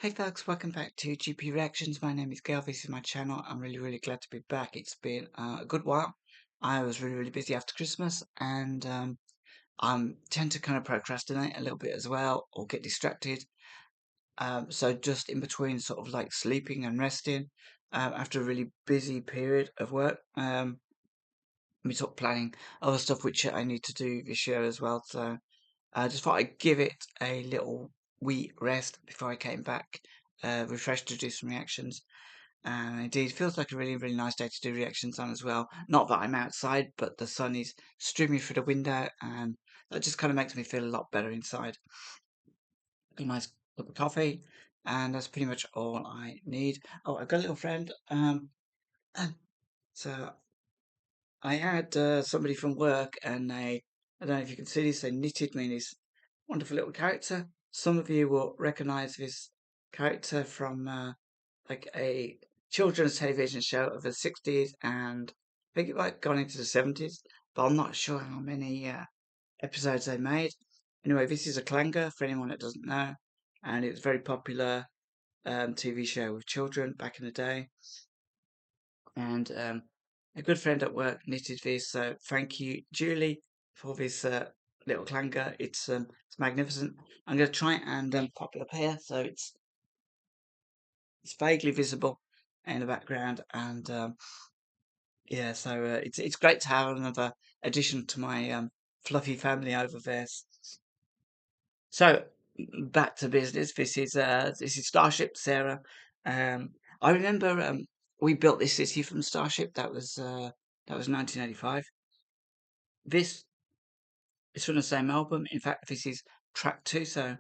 Hey folks, welcome back to GP Reactions. My name is Gail. This is my channel. I'm really glad to be back. It's been a good while. I was really busy after Christmas, and I tend to kind of procrastinate a little bit as well, or get distracted. So just in between, sort of like sleeping and resting, after a really busy period of work, we sort of planning other stuff which I need to do this year as well. So I just thought I'd give it a little wee rest before I came back, refreshed to do some reactions. And indeed, it feels like a really nice day to do reactions on as well. Not that I'm outside, but the sun is streaming through the window, and that just kind of makes me feel a lot better inside. A nice cup of coffee, and that's pretty much all I need. Oh, I've got a little friend. So I had somebody from work, and I don't know if you can see this, they knitted me this wonderful little character. Some of you will recognise this character from like a children's television show of the 60s, and I think it might have gone into the 70s, but I'm not sure how many episodes they made. Anyway, this is a clanger for anyone that doesn't know, and it was a very popular TV show with children back in the day. And a good friend at work knitted this, so thank you, Julie, for this little clanger. It's magnificent. I'm going to try and pop it up here so it's vaguely visible in the background, and yeah, so it's great to have another addition to my fluffy family over there. So back to business. This is Starship, Sarah. I remember we built this city from Starship. That was 1985. This is from the same album. In fact, this is track two. So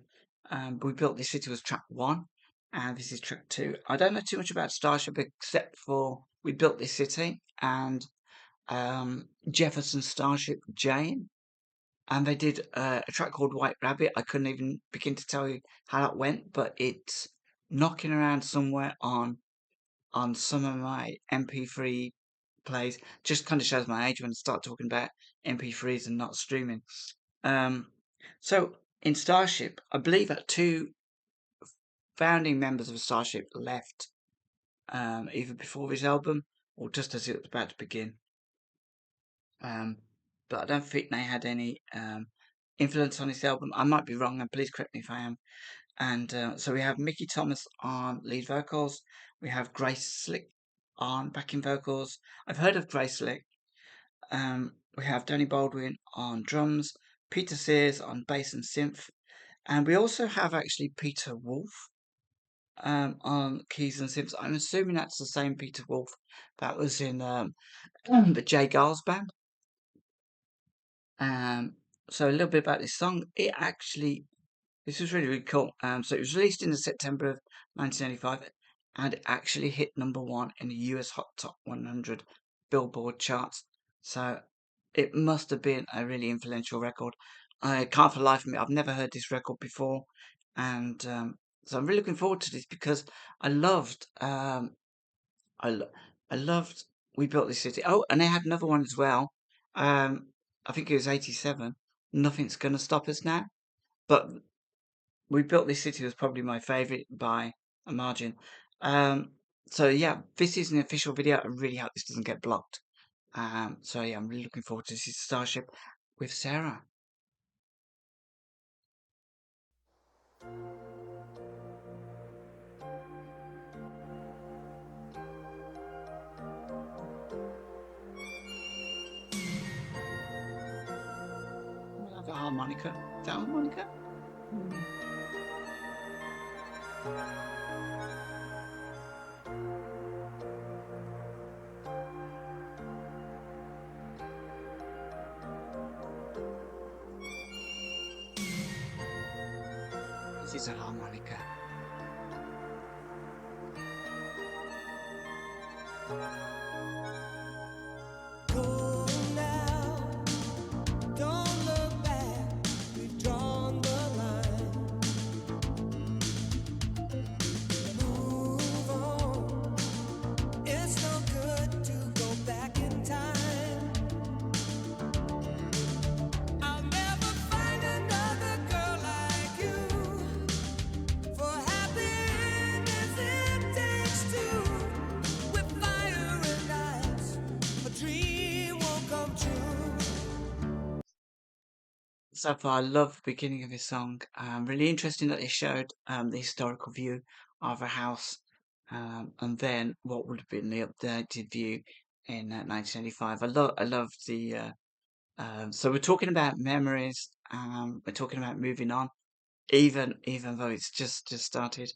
we built this city was track one, and this is track two. I don't know too much about Starship except for we built this city, and Jefferson Starship Jane, and they did a track called White Rabbit. I couldn't even begin to tell you how that went, but it's knocking around somewhere on some of my MP3 plays. Just kind of shows my age when I start talking about MP3s and not streaming. Um, so in Starship, I believe that two founding members of Starship left either before this album or just as it was about to begin. But I don't think they had any influence on this album. I might be wrong, and please correct me if I am. And so we have Mickey Thomas on lead vocals. We have Grace Slick on backing vocals. I've heard of Grace Slick. We have Danny Baldwin on drums, Peter Sears on bass and synth, and we also have actually Peter Wolf on keys and synths. I'm assuming that's the same Peter Wolf that was in the Jay Giles band. So a little bit about this song. This was really cool. So it was released in the September of 1985, and it actually hit #1 in the US Hot Top 100 Billboard charts. So it must have been a really influential record. I can't for the life of me, I've never heard this record before, and so I'm really looking forward to this because I loved, I, lo- I loved We Built This City. Oh, and they had another one as well. I think it was 87. Nothing's Gonna Stop Us Now. But We Built This City was probably my favourite by a margin. So yeah, this is an official video. I really hope this doesn't get blocked. So yeah, I'm really looking forward to this. Is Starship with Sarah. I love the harmonica. Is that harmonica? This is a harmonica. Go now, don't look back. We've drawn the line. Move on. It's no good to go back in time. I'll never find another girl like you. For happy so far. I love the beginning of his song. Really interesting that they showed the historical view of a house, and then what would have been the updated view in 1985. I love the. So we're talking about memories. We're talking about moving on, even though it's just started,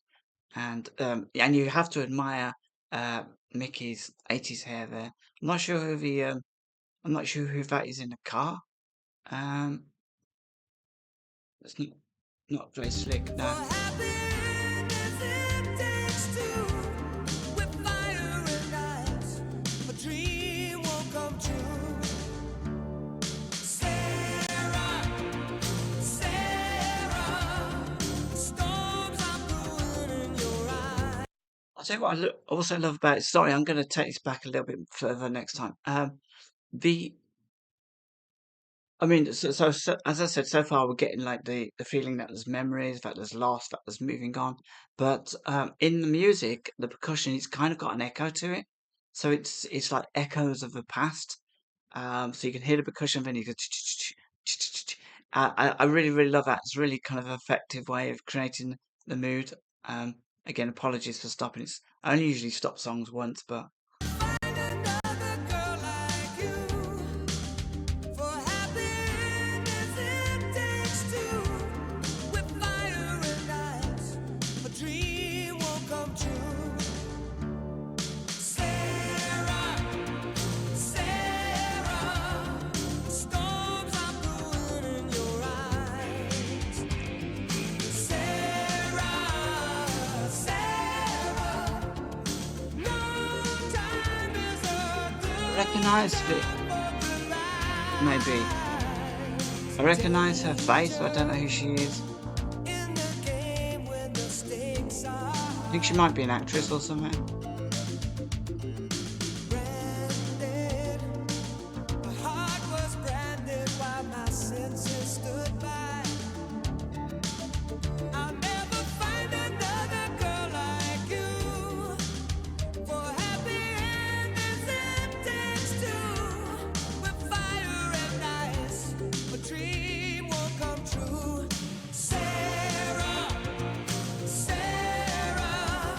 and you have to admire Mickey's 80s hair there. I'm not sure who the I'm not sure who that is in the car. Um, it's not very slick, For no. happiness it takes two, with fire and ice. A dream won't come true. Sarah, Sarah, storms are brewing in your eyes. I'll tell you what also love about it. Sorry, I'm going to take this back a little bit further next time. The I mean, so as I said, so far we're getting like the feeling that there's memories, that there's loss, that there's moving on. But in the music, the percussion, it's kind of got an echo to it. So it's like echoes of the past. So you can hear the percussion, then you go. I really really love that. It's really kind of an effective way of creating the mood. Um, Again, apologies for stopping. I only usually stop songs once, but Find another girl like you. For happiness it takes two, with fire and ice. A dream won't come true. Sarah, Sarah, storms are brewing in your eyes. Sarah, Sarah, no time is a I good recognise it. time for Maybe I recognise her face, but I don't know who she is. in the game when the stakes are I think she might be an actress or something. branded. My heart was branded while my senses stood by. I'll never find another girl like you. For happy endings it takes two, with fire and ice. A dream won't come true. Sarah, Sarah,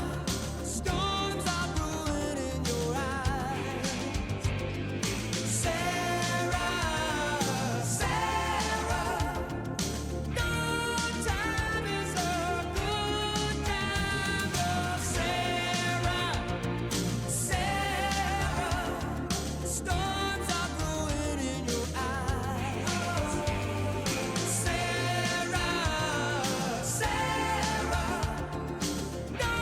storms are brewing in your eyes. Sarah, Sarah, no time is a good time. Oh, Sarah, Sarah, storms are brewing in your eyes. Sarah, Sarah, no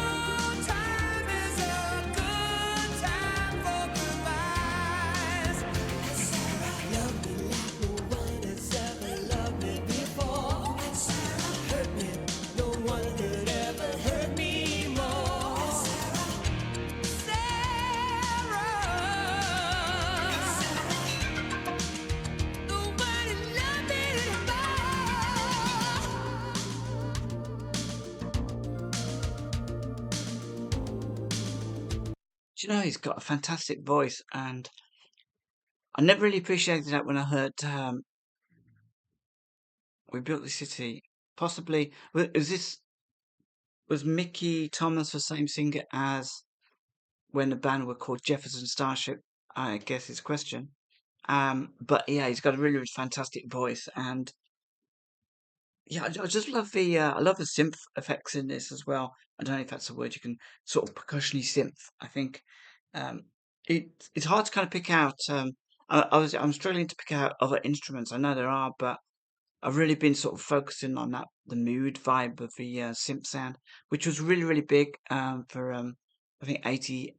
time is a good time for goodbyes. Sarah, love me like no one has ever loved me before. Sarah, hurt me, no one could ever hurt me more. Sarah, nobody loved me Do you know he's got a fantastic voice, and I never really appreciated that when I heard "We Built the City." Possibly was Mickey Thomas the same singer as when the band were called Jefferson Starship? I guess it's a question. But yeah, he's got a really, really fantastic voice, and yeah, I just love I love the synth effects in this as well. I don't know if that's a word you can sort of percussion-y synth. I think um, it's hard to kind of pick out. I'm struggling to pick out other instruments. I know there are, but I've really been sort of focusing on that the mood vibe of the synth sound, which was really really big for I think 80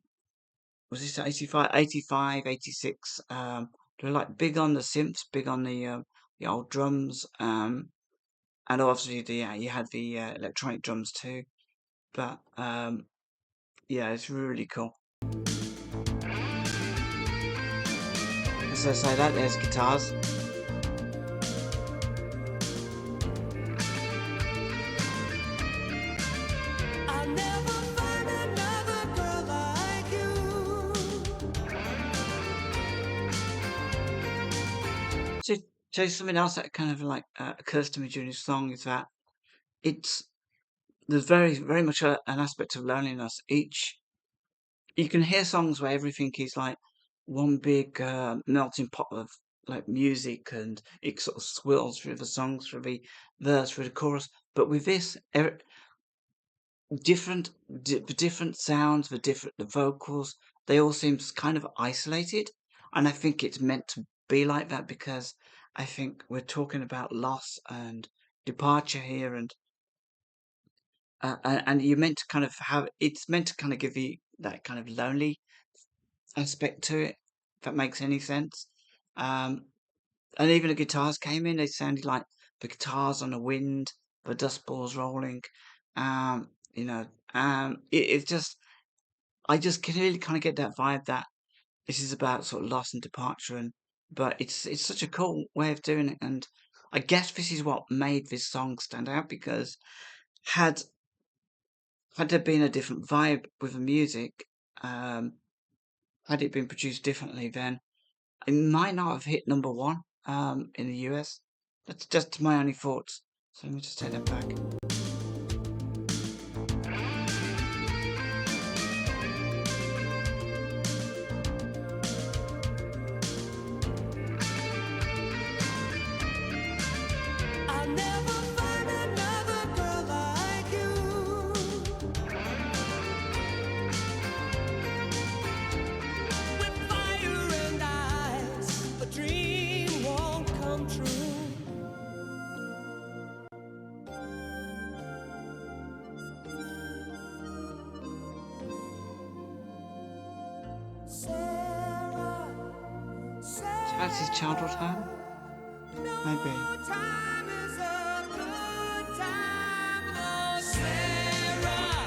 was this 85, 85, 86. They were like big on the synths, big on the old drums. And obviously you had the electronic drums too. But yeah, it's really cool. As I say that, there's guitars. I'll never find another girl like you. So So something else that kind of like occurs to me during this song is that it's there's very much an aspect of loneliness. Each you can hear songs where everything is like one big melting pot of like music, and it sort of swirls through the songs, through the verse, through the chorus. But with this, different the different sounds, the vocals, they all seem kind of isolated, and I think it's meant to be like that because I think we're talking about loss and departure here, and you're meant to kind of have it's meant to kind of give you that kind of lonely aspect to it, if that makes any sense. Um, and even the guitars came in, they sounded like the guitars on the wind, the dust balls rolling. Um, you know, it's just I just can really kind of get that vibe that this is about sort of loss and departure, and but it's such a cool way of doing it, and I guess this is what made this song stand out because had had there been a different vibe with the music, um, had it been produced differently, then it might not have hit number one in the US. That's just my only thoughts. So let me just take that back. I'll never find another girl like you. With fire and eyes, a dream won't come true. Sarah, So that's his childhood Sarah, home, maybe. no time is a good time. Oh, Sarah,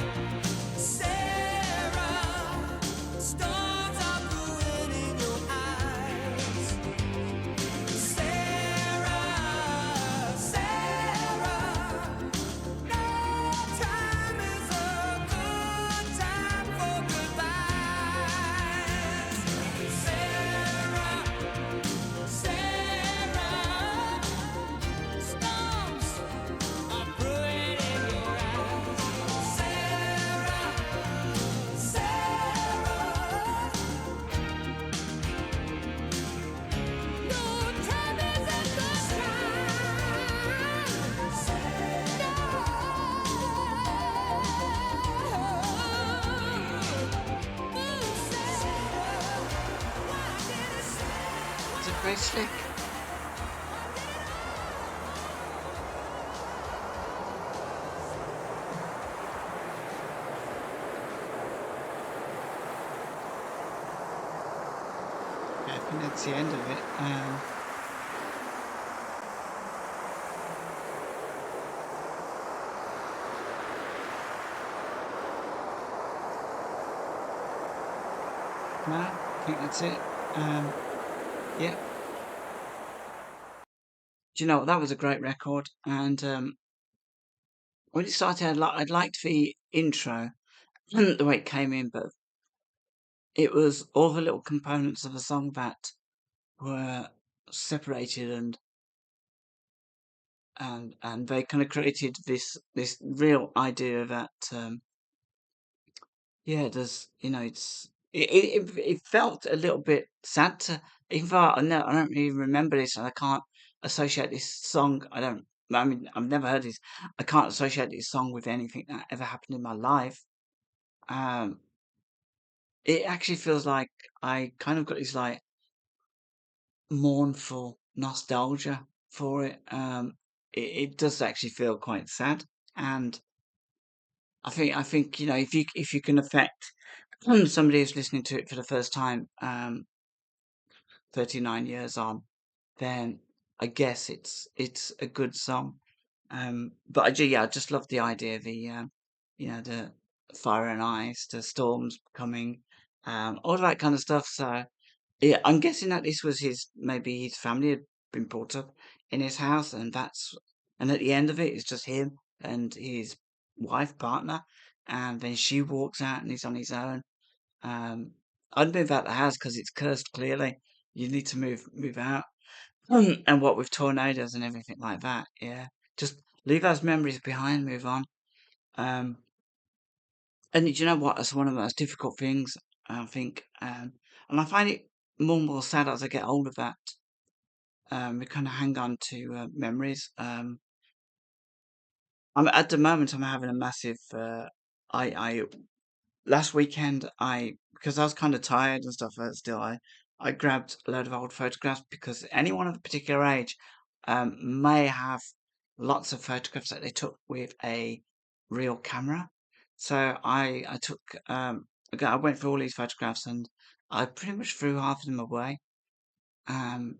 Sarah, stars are glowing in your eyes. Sarah, Sarah, no time is a good time for goodbyes. Sarah, Sarah, storms are brewing in your eyes. Sarah, Sarah, no time is a good time. Is it very slick? Yeah, I think that's the end of it. No, I think that's it. Yeah. Do you know what? That was a great record, and when it started, I liked the intro, the way it came in, but it was all the little components of the song that were separated, and they kind of created this real idea that yeah, there's it felt a little bit sad to even though I don't really remember this and I can't associate this song. I mean I've never heard this. I can't associate this song with anything that ever happened in my life. Um, it actually feels like I kind of got this like mournful nostalgia for it. It does actually feel quite sad, and I think if you can affect somebody who's listening to it for the first time, 39 years on, then I guess it's a good song. But I just love the idea, the fire and ice, the storms coming, all that kind of stuff. So yeah, I'm guessing that this was maybe his family had been brought up in his house, and at the end of it, it's just him and his wife, partner, and then she walks out and he's on his own. I'd move out the house because it's cursed, clearly. You need to move out. And what with tornadoes and everything like that, yeah. Just leave those memories behind, move on. Um, and you know what? That's one of the most difficult things, I think. And I find it more and more sad as I get older that we kind of hang on to memories. At the moment, I'm having a massive. I last weekend, I because I was kind of tired and stuff. Still, I grabbed a load of old photographs because anyone of a particular age may have lots of photographs that they took with a real camera. So I took I went through all these photographs and I pretty much threw half of them away. Um,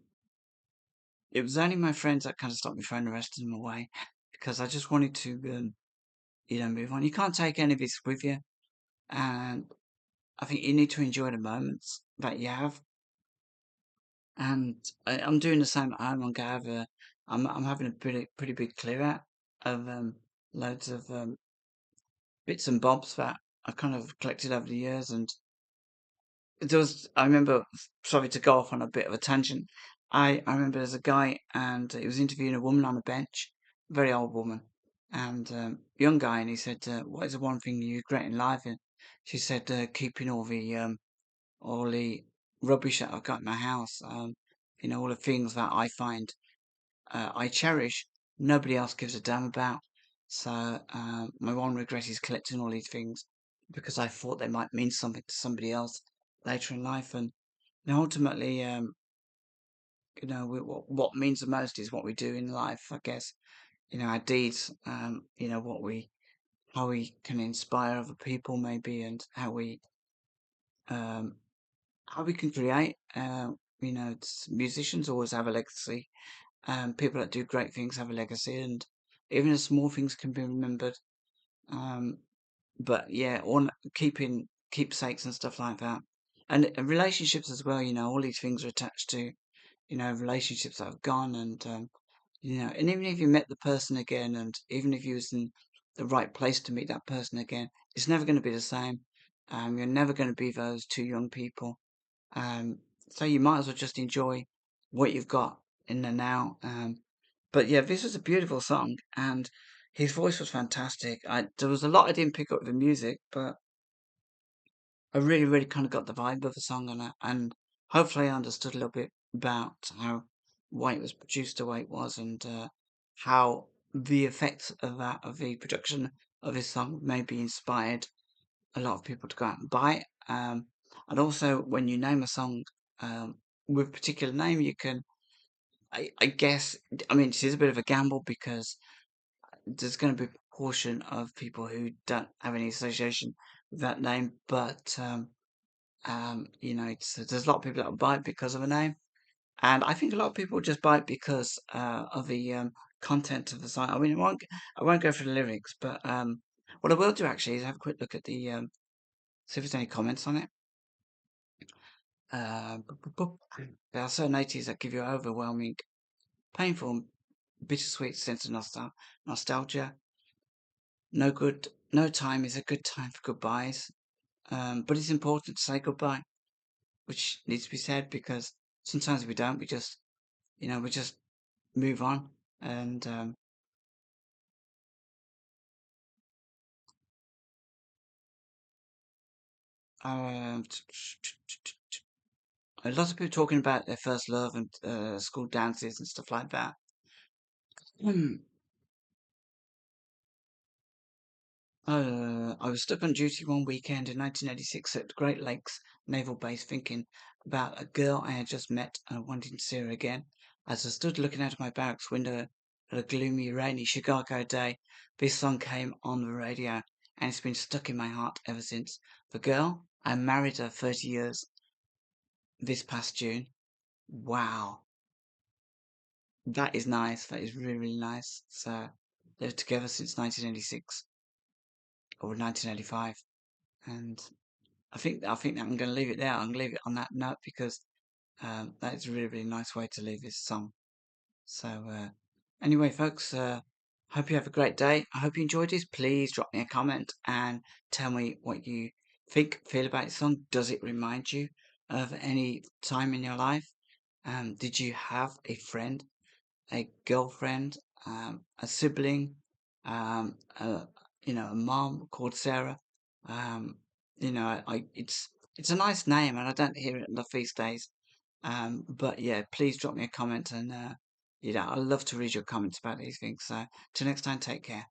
it was only my friends that kind of stopped me throwing the rest of them away because I just wanted to move on. You can't take any of this with you, and I think you need to enjoy the moments that you have. And I'm doing the same at home. I'm having a pretty big clear out of loads of bits and bobs that I've kind of collected over the years. And I remember, sorry to go off on a bit of a tangent. I remember there's a guy and he was interviewing a woman on a bench, very old woman, and young guy, and he said, "What is the one thing you regret in life?" And she said, "Keeping all the rubbish that I've got in my house, all the things that I find I cherish, nobody else gives a damn about. So my one regret is collecting all these things because I thought they might mean something to somebody else later in life. And ultimately, what means the most is what we do in life, I guess. Our deeds, how we can inspire other people, maybe, and um, how we can create. Musicians always have a legacy. People that do great things have a legacy, and even the small things can be remembered. Um, but yeah, on keeping keepsakes and stuff like that, and relationships as well. All these things are attached to relationships that have gone, and and even if you met the person again, and even if you was in the right place to meet that person again, it's never going to be the same. You're never going to be those two young people. Um, so you might as well just enjoy what you've got in the now. But yeah, this was a beautiful song, and his voice was fantastic. There was a lot I didn't pick up with the music, but I really, really kind of got the vibe of the song, and hopefully I understood a little bit about why it was produced the way it was, and how the effects of the production of this song maybe inspired a lot of people to go out and buy it. And also, when you name a song with a particular name, you can, I guess, I mean, this is a bit of a gamble because there's going to be a portion of people who don't have any association with that name, but there's a lot of people that will buy it because of a name, and I think a lot of people just buy it because of the content of the song. I mean, I won't go through the lyrics, but what I will do actually is have a quick look at the see if there's any comments on it. There are certain 80s that give you an overwhelming, painful, bittersweet sense of nostalgia. No time is a good time for goodbyes. But it's important to say goodbye, which needs to be said because sometimes we don't. We just move on. And um, a lot of people talking about their first love and school dances and stuff like that. I was stuck on duty one weekend in 1986 at the Great Lakes Naval Base thinking about a girl I had just met and wanting to see her again. As I stood looking out of my barracks window at a gloomy, rainy Chicago day, this song came on the radio and it's been stuck in my heart ever since. The girl, I married her 30 years this past June. Wow, that is nice. That is really, really nice. So, they're together since 1986 or 1985. And I think that I'm going to leave it there. I'm going to leave it on that note because that is a really really nice way to leave this song. So anyway, folks, hope you have a great day. I hope you enjoyed this. Please drop me a comment and tell me what you feel about the song. Does it remind you of any time in your life? Did you have a friend, a girlfriend, a sibling, um, a, a mom called Sarah? Um, it's a nice name, and I don't hear it enough these days. But yeah, please drop me a comment, and I love to read your comments about these things. So till next time, take care.